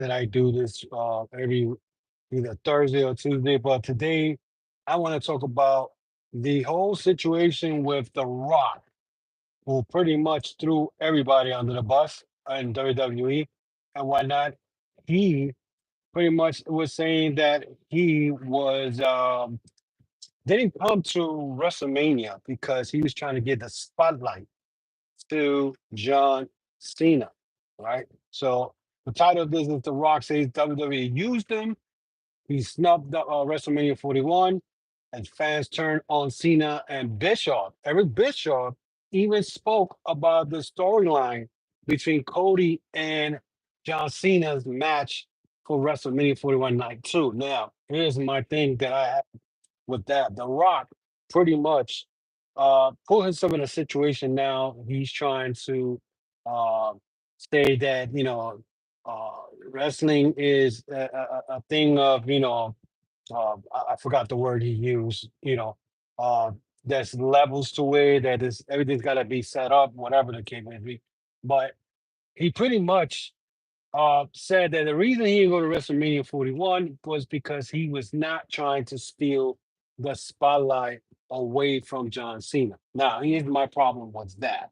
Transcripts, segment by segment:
that I do this every either Thursday or Tuesday. But today, I want to talk about the whole situation with The Rock, who pretty much threw everybody under the bus in WWE and whatnot. He pretty much was saying that he was didn't come to WrestleMania because he was trying to get the spotlight to John Cena, right? So the title of this is The Rock says WWE used him. He snubbed WrestleMania 41, and fans turned on Cena and Bischoff. Eric Bischoff even spoke about the storyline between Cody and John Cena's match for WrestleMania 41 Night 2. Now, here's my thing that I have with that. The Rock pretty much put himself in a situation now. He's trying to uh, say that, uh, wrestling is a thing of, I forgot the word he used, uh, there's levels to it, that is everything's got to be set up, whatever the case may be. But he pretty much said that the reason he didn't go to WrestleMania 41 was because he was not trying to steal the spotlight away from John Cena. Now, here's my problem was that,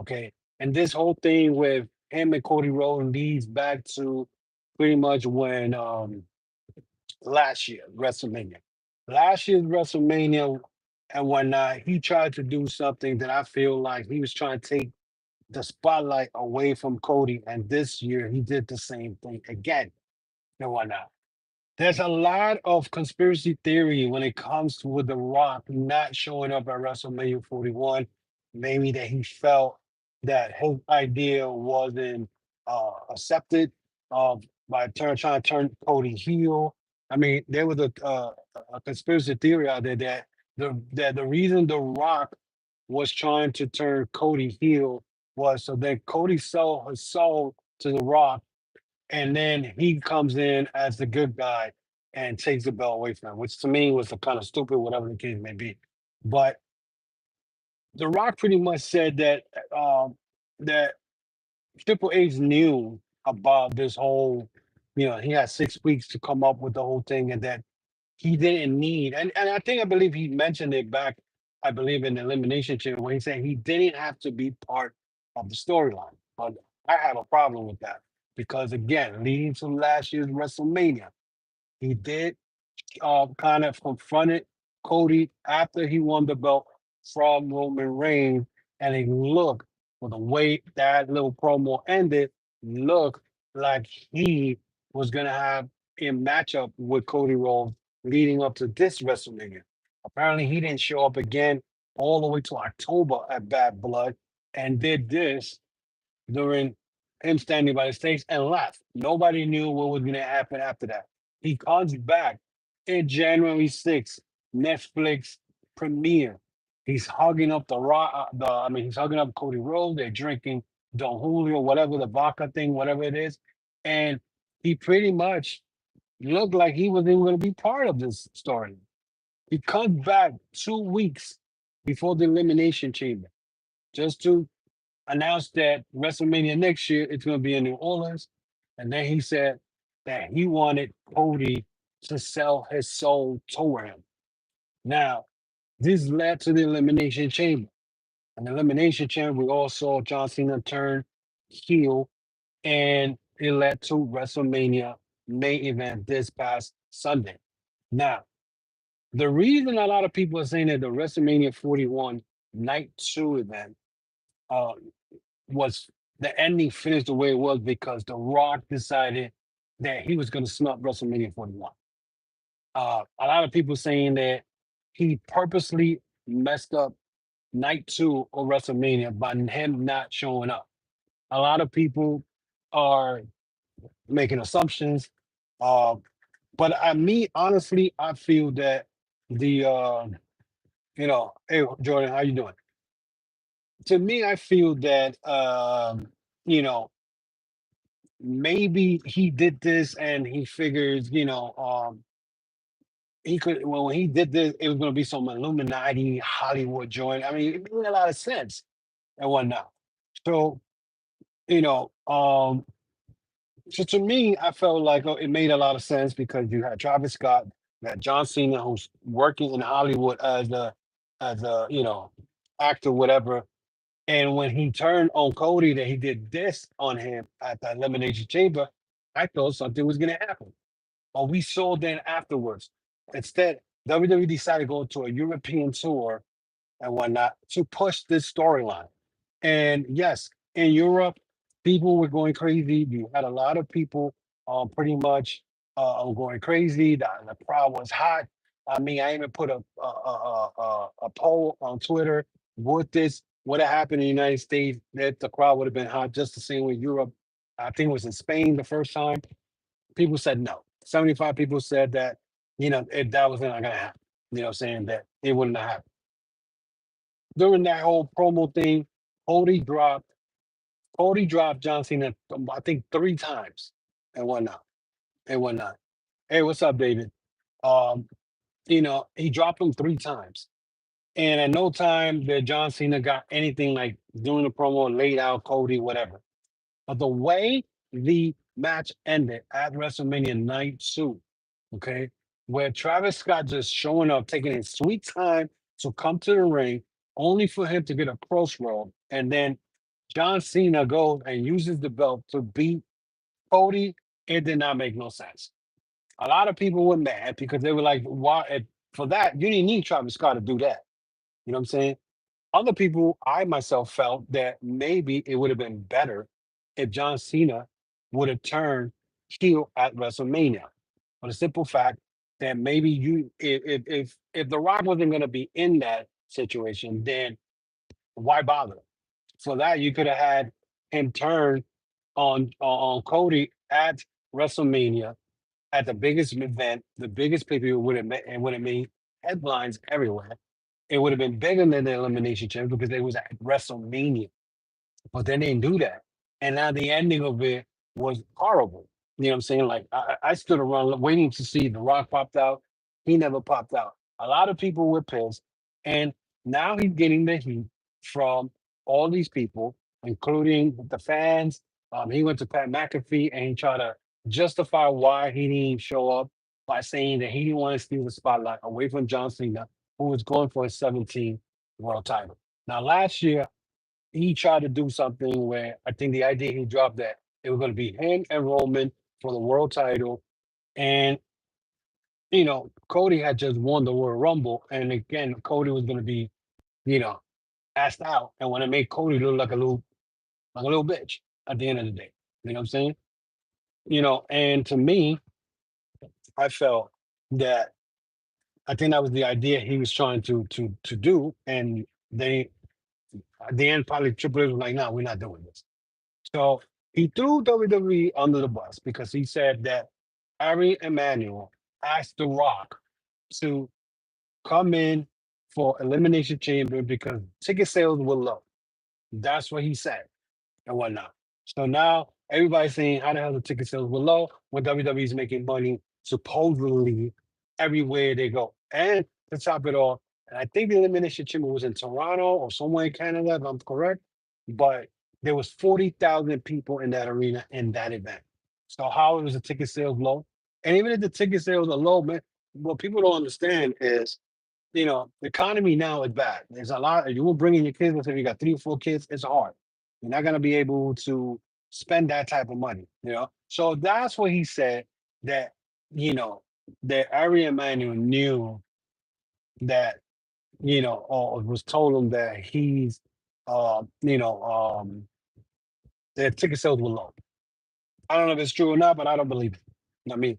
okay? And this whole thing with him and Cody Rhodes leads back to pretty much when last year, WrestleMania. Last year's WrestleMania and whatnot, he tried to do something that I feel like he was trying to take the spotlight away from Cody. And this year he did the same thing again and whatnot. There's a lot of conspiracy theory when it comes to with The Rock not showing up at WrestleMania 41. Maybe that he felt that his idea wasn't accepted by trying to turn Cody heel. I mean, there was a conspiracy theory out there that the reason The Rock was trying to turn Cody heel was so that Cody sold his soul to The Rock, and then he comes in as the good guy and takes the belt away from him, which to me was a kind of stupid, whatever the case may be. But The Rock pretty much said that Triple H knew about this whole, he had 6 weeks to come up with the whole thing, and that he didn't need, and I believe he mentioned it back, I believe in the Elimination Chamber when he said he didn't have to be part of the storyline. But I have a problem with that because again, leading to last year's WrestleMania, he did kind of confronted Cody after he won the belt from Roman Reigns, and it looked, for the way that little promo ended, looked like he was gonna have a matchup with Cody Rhodes leading up to this WrestleMania. Apparently, he didn't show up again all the way to October at Bad Blood, and did this during him standing by the stage and left. Nobody knew what was going to happen after that. He comes back in January 6th, Netflix premiere. He's hugging up he's hugging up Cody Rhodes. They're drinking Don Julio, whatever the vodka thing, whatever it is. And he pretty much looked like he wasn't even going to be part of this story. He comes back 2 weeks before the Elimination Chamber just to announced that WrestleMania next year it's going to be in New Orleans, and then he said that he wanted Cody to sell his soul to him. Now, this led to the Elimination Chamber. And the Elimination Chamber, we all saw John Cena turn heel, and it led to WrestleMania main event this past Sunday. Now, the reason a lot of people are saying that the WrestleMania 41 Night 2 event uh, was the ending finished the way it was because The Rock decided that he was going to snub WrestleMania 41. A lot of people saying that he purposely messed up night two of WrestleMania by him not showing up. A lot of people are making assumptions. Uh, but me, honestly, I feel that hey, Jordan, how you doing? To me, I feel that, you know, maybe he did this and he figures, he could, well, when he did this, it was going to be some Illuminati Hollywood joint. I mean, it made a lot of sense and whatnot. So, you know, So to me, I felt like it made a lot of sense because you had Travis Scott, you had John Cena, who's working in Hollywood as a actor, whatever. And when he turned on Cody, that he did this on him at the Elimination Chamber, I thought something was gonna happen. But we saw then afterwards. Instead, WWE decided to go to a European tour and whatnot to push this storyline. And yes, in Europe, people were going crazy. You had a lot of people pretty much going crazy. The crowd was hot. I mean, I even put a poll on Twitter. Would this would have happened in the United States that the crowd would have been hot just the same way Europe? I think it was in Spain the first time. People said no. 75 people said that, that was not going to happen. Saying that it wouldn't have happened during that whole promo thing. Cody dropped Cody dropped John Cena, I think 3 times and whatnot. And whatnot. Hey, what's up, David? Um, he dropped him 3 times. And at no time did John Cena got anything like doing the promo, laid out Cody, whatever. But the way the match ended at WrestleMania Night 2, okay, where Travis Scott just showing up, taking his sweet time to come to the ring, only for him to get a crossroad, and then John Cena goes and uses the belt to beat Cody. It did not make no sense. A lot of people were mad because they were like, "Why?" For that, you didn't need Travis Scott to do that. You know what I'm saying? Other people, I myself felt that maybe it would have been better if John Cena would have turned heel at WrestleMania. For the simple fact that maybe if The Rock wasn't going to be in that situation, then why bother? For that, you could have had him turn on Cody at WrestleMania at the biggest event, the biggest pay per view would have and would have made headlines everywhere. It would have been bigger than the Elimination Chamber because it was at WrestleMania. But they didn't do that. And now the ending of it was horrible. You know what I'm saying? Like I stood around waiting to see The Rock popped out. He never popped out. A lot of people were pissed. And now he's getting the heat from all these people, including the fans. He went to Pat McAfee and he tried to justify why he didn't show up by saying that he didn't want to steal the spotlight away from John Cena, who was going for his 17th world title. Now, last year, he tried to do something where I think the idea he dropped that it was going to be him and Roman for the world title. And, Cody had just won the Royal Rumble. And again, Cody was going to be, you know, asked out. And when it made Cody look like a little bitch at the end of the day. You know what I'm saying? And to me, I felt that I think that was the idea he was trying to do. And they at the end probably Triple H was like, no, we're not doing this. So he threw WWE under the bus because he said that Ari Emanuel asked The Rock to come in for Elimination Chamber because ticket sales were low. That's what he said and whatnot. So now everybody's saying, how the hell the ticket sales were low when WWE is making money supposedly everywhere they go. And to top it off, and I think the Elimination Chamber was in Toronto or somewhere in Canada, if I'm correct, but there was 40,000 people in that arena in that event. So how was the ticket sales low? And even if the ticket sales are low, man, what people don't understand is the economy now is bad. There's a lot. You will bring in your kids. Let's say you got 3 or 4 kids. It's hard. You're not gonna be able to spend that type of money. So that's what he said. That you know that Ari Emanuel knew that or was told him that he's uh you know that ticket sales were low. I don't know if it's true or not, but I don't believe it. I mean,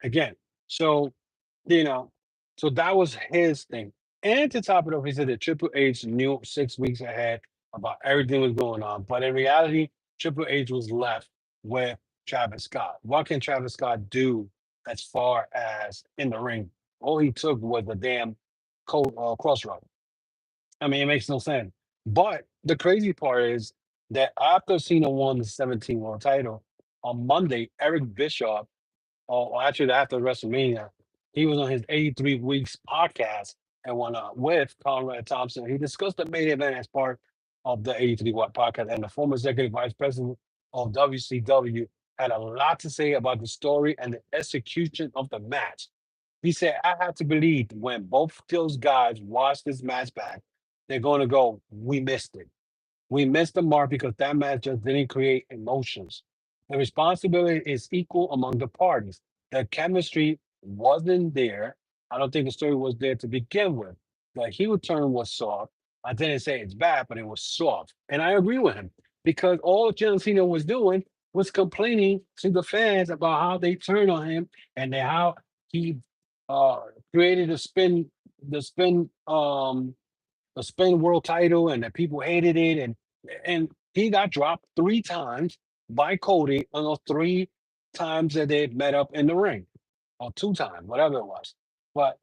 again, so you know, so that was his thing. And to top it off, he said that Triple H knew 6 weeks ahead about everything was going on. But in reality, Triple H was left with Travis Scott. What can Travis Scott do as far as in the ring? All he took was a damn crossroad. I mean, it makes no sense. But the crazy part is that after Cena won the 17 world title on Monday, Eric Bischoff, or actually after WrestleMania, he was on his 83 Weeks podcast and went with Conrad Thompson. He discussed the main event as part of the 83 Watt podcast and the former executive vice president of WCW had a lot to say about the story and the execution of the match. He said, I have to believe when both those guys watch this match back, they're going to go, we missed it. We missed the mark because that match just didn't create emotions. The responsibility is equal among the parties. The chemistry wasn't there. I don't think the story was there to begin with. The heel turn was soft. I didn't say it's bad, but it was soft. And I agree with him because all John Cena was doing was complaining to the fans about how they turned on him and how he uh, created the spin world title and the people hated it and he got dropped 3 times by Cody on those 3 times that they met up in the ring or 2 times, whatever it was. But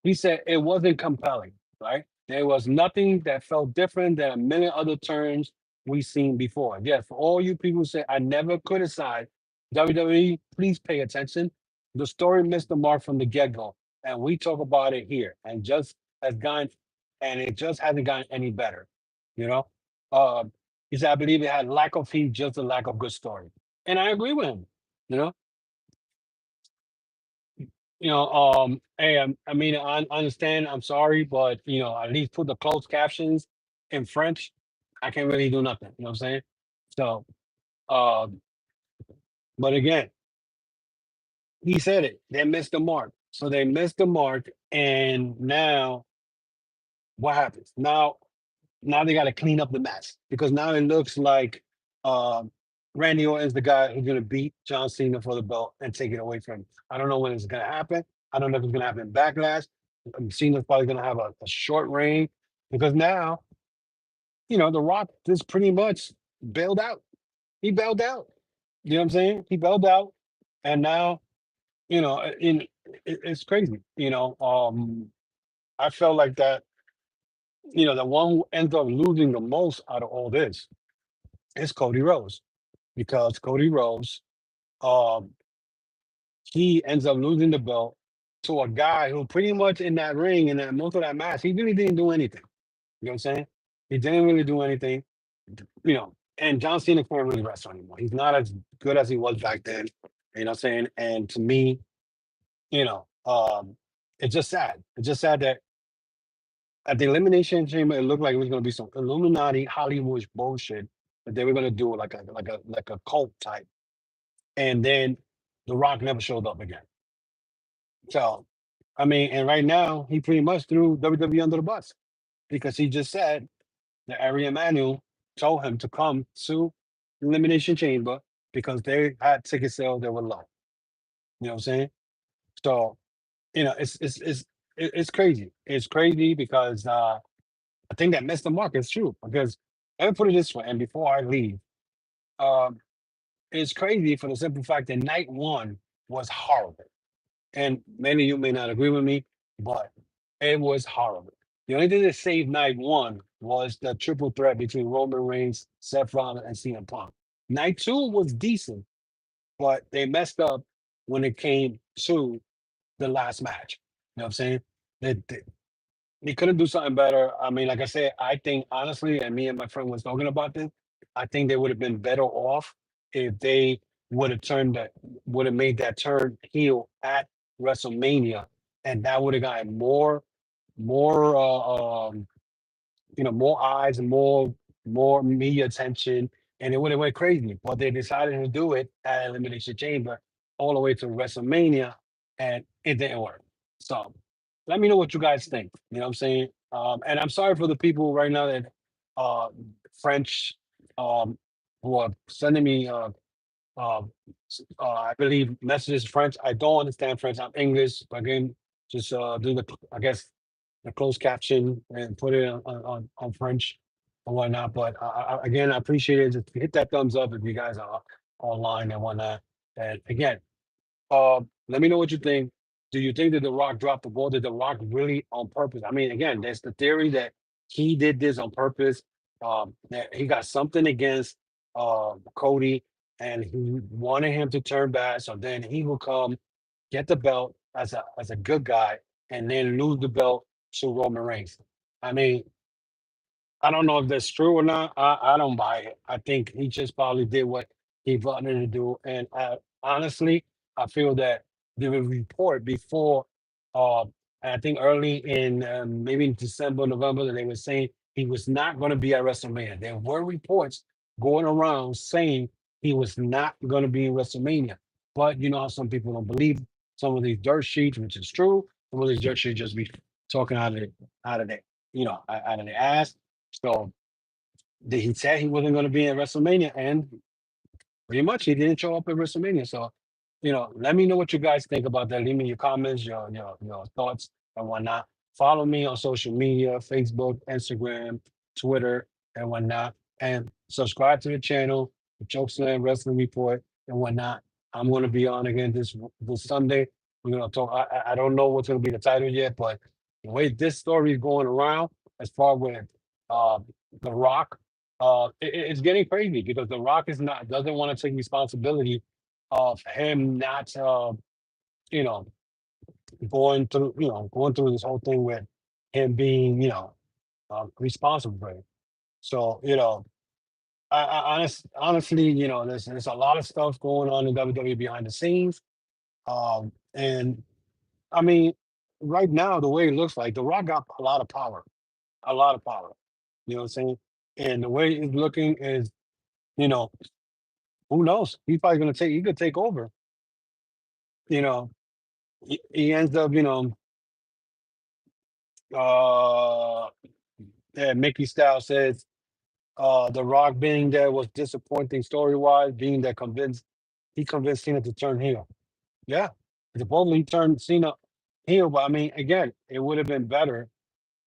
he said it wasn't compelling, right? There was nothing that felt different than a million other turns we've seen before. Yes, for all you people who say I never criticized WWE, please pay attention. The story missed the mark from the get-go, and we talk about it here, and just has gone, and it just hasn't gotten any better. You know, uh, he said I believe it had lack of heat, just a lack of good story, and I agree with him. You know, hey, I mean, I understand. I'm sorry, but at least put the closed captions in French. I can't really do nothing. You know what I'm saying? So, um, but again, he said it. They missed the mark. So they missed the mark, and now what happens? Now they got to clean up the mess because now it looks like um, Randy Orton's the guy who's going to beat John Cena for the belt and take it away from him. I don't know when it's going to happen. I don't know if it's going to happen in Backlash. Cena's probably going to have a short reign because now, The Rock is pretty much bailed out. He bailed out. You know what I'm saying? He bailed out. And now, it's crazy. I felt like that, the one who ends up losing the most out of all this is Cody Rhodes because Cody Rhodes, um, he ends up losing the belt to a guy who pretty much in that ring and that most of that match, he really didn't do anything. You know what I'm saying? He didn't really do anything. And John Cena can't really wrestle anymore. He's not as good as he was back then. You know what I'm saying? And to me, you know, um, it's just sad. It's just sad that at the Elimination Chamber, it looked like it was going to be some Illuminati Hollywood bullshit that they were going to do like a cult type, and then The Rock never showed up again. So, I mean, and right now he pretty much threw WWE under the bus because he just said that Ari Emanuel told him to come to Elimination Chamber because they had ticket sales that were low. You know what I'm saying? So, it's crazy. It's crazy because I think that missed the mark. It's true because let me put it this way, and before I leave, um, it's crazy for the simple fact that night one was horrible. And many of you may not agree with me, but it was horrible. The only thing that saved night one was the triple threat between Roman Reigns, Seth Rollins, and CM Punk. Night two was decent, but they messed up when it came to the last match. You know what I'm saying? They couldn't do something better. I mean, like I said, I think honestly, and me and my friend was talking about this, I think they would have been better off if they would have made that turn heel at WrestleMania, and that would have gotten more more eyes and more media attention, and it would have went crazy. But they decided to do it at Elimination Chamber all the way to WrestleMania, and it didn't work. So let me know what you guys think. You know what I'm saying? And I'm sorry for the people right now that uh French um who are sending me uh, I believe messages French. I don't understand French. I'm English, but again, just do I guess the closed caption and put it on French and whatnot. But again, I appreciate it. Just hit that thumbs up if you guys are online and whatnot. And again, let me know what you think. Do you think that The Rock dropped the ball? Did The Rock really on purpose? I mean, again, there's the theory that he did this on purpose. That he got something against Cody, and he wanted him to turn bad, so then he will come get the belt as a good guy, and then lose the belt to Roman Reigns. I mean, I don't know if that's true or not. I don't buy it. I think he just probably did what he wanted to do. And honestly, I feel that the report before, uh, I think early in maybe in December, November, that they were saying he was not going to be at WrestleMania. There were reports going around saying he was not going to be in WrestleMania. But you know how some people don't believe some of these dirt sheets, which is true. Some of these dirt sheets just be talking out of their, out of their ass. So he said he wasn't going to be at WrestleMania, and pretty much he didn't show up at WrestleMania. So, let me know what you guys think about that. Leave me your comments, your thoughts and whatnot. Follow me on social media, Facebook, Instagram, Twitter, and whatnot. And subscribe to the channel, the Chokeslam Wrestling Report and whatnot. I'm going to be on again this Sunday. We're going to talk. I don't know what's going to be the title yet, but the way this story is going around, as far with uh, The Rock, it's getting crazy because The Rock doesn't want to take responsibility of him not, you know, going through this whole thing with him being, responsible for it. So, honestly, there's a lot of stuff going on in WWE behind the scenes. And I mean, right now, the way it looks like, The Rock got a lot of power, a lot of power. You know what I'm saying? And the way it's looking is, you know, who knows? He's probably gonna he could take over. You know, he ends up, uh yeah, Mickey Styles says The Rock being there was disappointing story wise, being that he convinced Cena to turn heel. Yeah. Supposedly he turned Cena heel, but I mean, again, it would have been better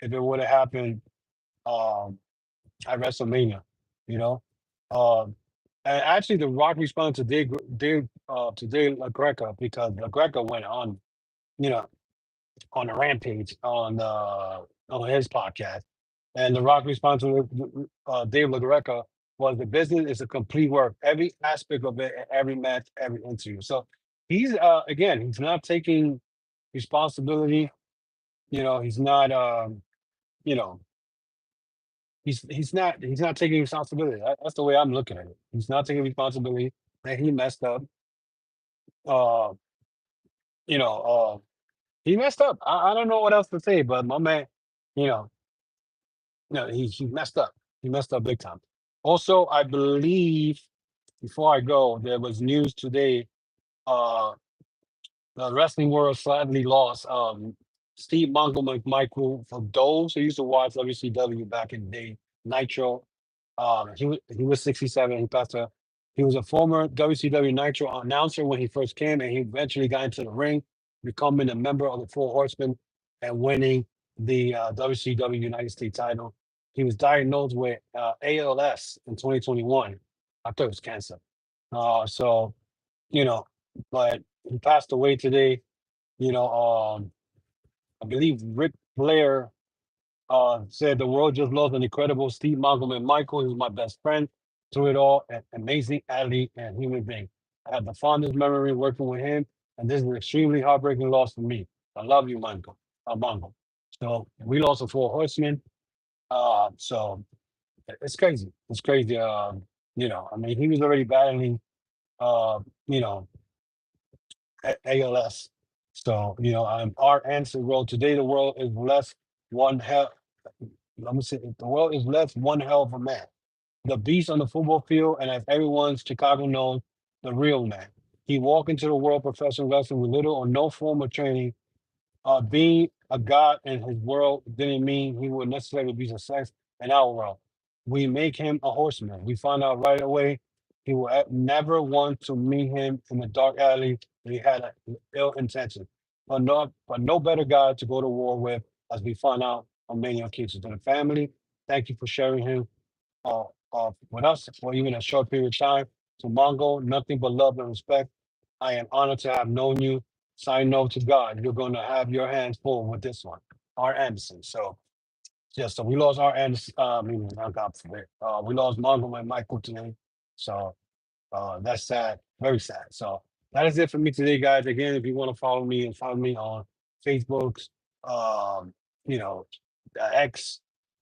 if it would have happened um at WrestleMania, you know. Um and actually the Rock responded to Dave LaGreca because LaGreca went you know, on a rampage on his podcast. And the Rock response to Dave LaGreca was the business is a complete work. Every aspect of it, every match, every interview. So he's again, he's not taking responsibility. He's not you know, he's not taking responsibility. That's the way I'm looking at it. He's not taking responsibility that he messed up. Uh, you know, he messed up. I don't know what else to say, but my man, you know, he messed up. He messed up big time. Also, I believe before I go, there was news today. Uh, the wrestling world sadly lost Steve Mongo McMichael. For those who used to watch WCW back in the day, Nitro. He was 67. He passed a. He was a former WCW Nitro announcer when he first came, and he eventually got into the ring, becoming a member of the Four Horsemen and winning the WCW United States title. He was diagnosed with ALS in 2021. I thought it was cancer. So you know, but he passed away today. You know, I believe Rick Flair said the world just lost an incredible Steve Malcolm and Michael. He was my best friend through it all, an amazing athlete and human being. I have the fondest memory working with him, and this is an extremely heartbreaking loss for me. I love you, Michael. Mongo. So we lost a four horsemen. So it's crazy. It's crazy. I mean, he was already battling, uh, you know, ALS. So, our answer wrote today the world is less one hell. Let me say the world is less one hell of a man. The beast on the football field, and as everyone's Chicago knows, the real man. He walked into the world professional wrestling with little or no form of training. Being a god in his world didn't mean he would necessarily be success in our world. We make him a horseman. We found out right away he will never want to meet him in the dark alley. He had an ill intention, but no better guy to go to war with, as we found out on many occasions. To the family, thank you for sharing him uh, with us for even a short period of time. To Mongo, nothing but love and respect. I am honored to have known you. Sign no to God. You're going to have your hands full with this one, R. Anderson. So, yeah, so we lost R. Anderson. I mean, God forbid. We lost Mongo and Michael today. So, that's sad, very sad. So, that is it for me today, guys. Again, if you want to follow me on Facebook, um, you know, X,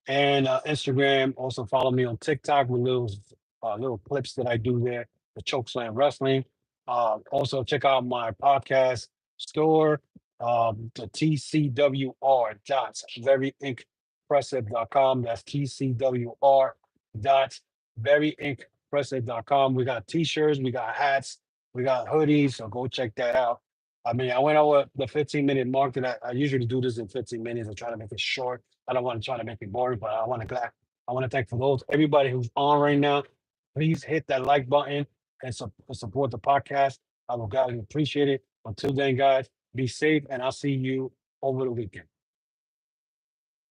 and Instagram. Also follow me on TikTok with little clips that I do there. the Chokeslam Wrestling. Also, check out my podcast store, the TCWR dot veryimpressive.com. That's TCWR dot veryimpressive.com. We got t-shirts, we got hats, we got hoodies, so go check that out. I mean, I went over the 15-minute mark that I usually do this in 15 minutes. I try to make it short. I don't want to try to make it boring, but I want to thank for those everybody who's on right now. Please hit that like button and support the podcast. I will gladly appreciate it. Until then, guys, be safe, and I'll see you over the weekend.